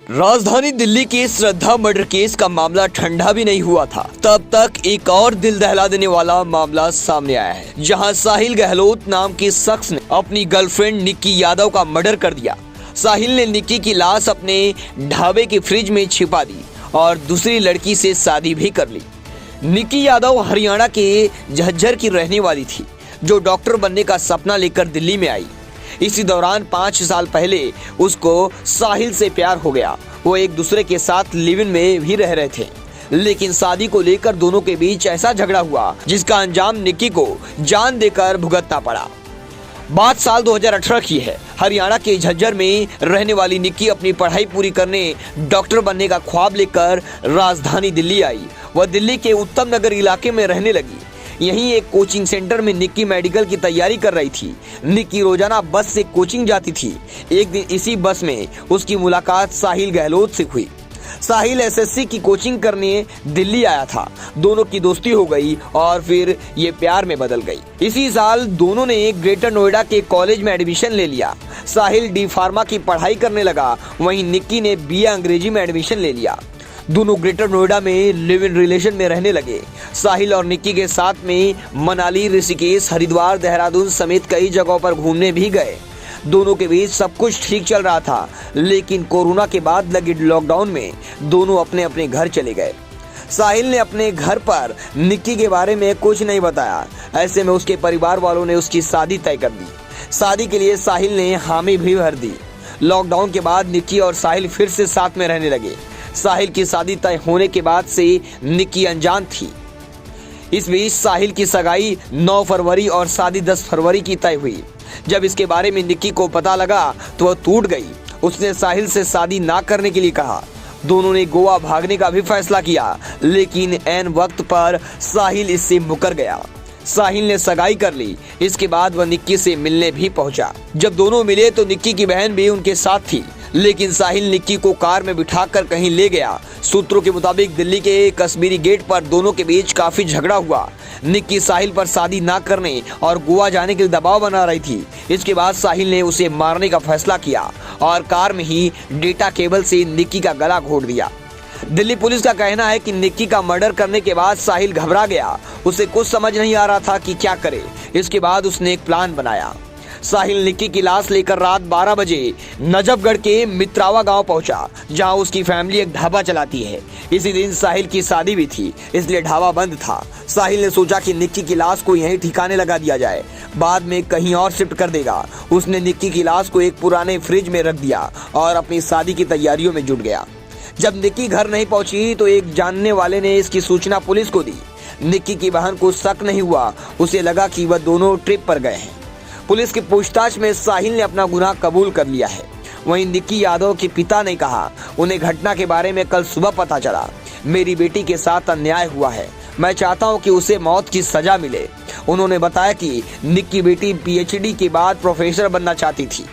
राजधानी दिल्ली के श्रद्धा murder case का मामला ठंडा भी नहीं हुआ था, तब तक एक और दिल दहला देने वाला मामला सामने आया है, जहां साहिल गहलोत नाम के शख्स ने अपनी गर्लफ्रेंड निक्की यादव का मर्डर कर दिया। साहिल ने निक्की की लाश अपने ढाबे के फ्रिज में छिपा दी और दूसरी लड़की से शादी भी कर ली। निक्की यादव हरियाणा के झज्जर की रहने वाली थी, जो डॉक्टर बनने का सपना लेकर दिल्ली में आई। इसी दौरान 5 साल पहले उसको साहिल से प्यार हो गया। वो एक दूसरे के साथ लिव इन में भी रह रहे थे, लेकिन शादी को लेकर दोनों के बीच ऐसा झगड़ा हुआ जिसका अंजाम निक्की को जान देकर भुगतना पड़ा। बात साल 2018 की है। हरियाणा के झज्जर में रहने वाली निक्की अपनी पढ़ाई पूरी करने डॉक्टर बनने का ख्वाब लेकर राजधानी दिल्ली आई। वह दिल्ली के उत्तम नगर इलाके में रहने लगी। यहीं एक कोचिंग सेंटर में निक्की मेडिकल की तैयारी कर रही थी। निक्की रोजाना बस से कोचिंग जाती थी। एक दिन इसी बस में उसकी मुलाकात साहिल गहलोत से हुई। साहिल एसएससी की कोचिंग करने दिल्ली आया था। दोनों की दोस्ती हो गई और फिर ये प्यार में बदल गई। इसी साल दोनों ने ग्रेटर नोएडा के कॉलेज में एडमिशन ले लिया। साहिल डी फार्मा की पढ़ाई करने लगा, वहीं निक्की ने बीए अंग्रेजी में एडमिशन ले लिया। दोनों ग्रेटर नोएडा में लिव इन रिलेशन में रहने लगे। साहिल और निक्की के साथ में मनाली, ऋषिकेश, हरिद्वार, देहरादून समेत कई जगहों पर घूमने भी गए। दोनों के बीच सब कुछ ठीक चल रहा था, लेकिन कोरोना के बाद लगे लॉकडाउन में दोनों अपने अपने घर चले गए। साहिल ने अपने घर पर निक्की के बारे में कुछ नहीं बताया। ऐसे में उसके परिवार वालों ने उसकी शादी तय कर दी। शादी के लिए साहिल ने हामी भी भर दी। लॉकडाउन के बाद निक्की और साहिल फिर से साथ में रहने लगे। साहिल की शादी तय होने के बाद से निक्की अनजान थी। इस बीच साहिल की सगाई 9 फरवरी और शादी 10 फरवरी की तय हुई। जब इसके बारे में निक्की को पता लगा तो वह टूट गई। उसने साहिल से शादी ना करने के लिए कहा। दोनों ने गोवा भागने का भी फैसला किया, लेकिन ऐन वक्त पर साहिल इससे मुकर गया। साहिल ने सगाई कर ली। इसके बाद वह निक्की से मिलने भी पहुंचा। जब दोनों मिले तो निक्की की बहन भी उनके साथ थी, लेकिन साहिल निक्की को कार में बिठाकर कहीं ले गया। सूत्रों के मुताबिक दिल्ली के कश्मीरी गेट पर दोनों के बीच काफी झगड़ा हुआ। निक्की साहिल पर शादी ना करने और गोवा जाने के लिए दबाव बना रही थी। इसके बाद साहिल ने उसे मारने का फैसला किया और कार में ही डेटा केबल से निक्की का गला घोट दिया। दिल्ली पुलिस का कहना है कि निक्की का मर्डर करने के बाद साहिल घबरा गया। उसे कुछ समझ नहीं आ रहा था कि क्या करे। इसके बाद उसने एक प्लान बनाया। साहिल निक्की की लाश लेकर रात 12 बजे नजफगढ़ के मित्रावा गांव पहुंचा, जहां उसकी फैमिली एक ढाबा चलाती है। इसी दिन साहिल की शादी भी थी, इसलिए ढाबा बंद था। साहिल ने सोचा कि निक्की की लाश को यहीं ठिकाने लगा दिया जाए, बाद में कहीं और शिफ्ट कर देगा। उसने निक्की की लाश को एक पुराने फ्रिज में रख दिया और अपनी शादी की तैयारियों में जुट गया। जब निक्की घर नहीं पहुंची तो एक जानने वाले ने इसकी सूचना पुलिस को दी। निक्की की बहन को शक नहीं हुआ। उसे लगा कि वह दोनों ट्रिप पर गए हैं। पुलिस की पूछताछ में साहिल ने अपना गुनाह कबूल कर लिया है। वहीं निक्की यादव के पिता ने कहा, उन्हें घटना के बारे में कल सुबह पता चला। मेरी बेटी के साथ अन्याय हुआ है। मैं चाहता हूं कि उसे मौत की सजा मिले। उन्होंने बताया कि निक्की बेटी पीएचडी के बाद प्रोफेसर बनना चाहती थी।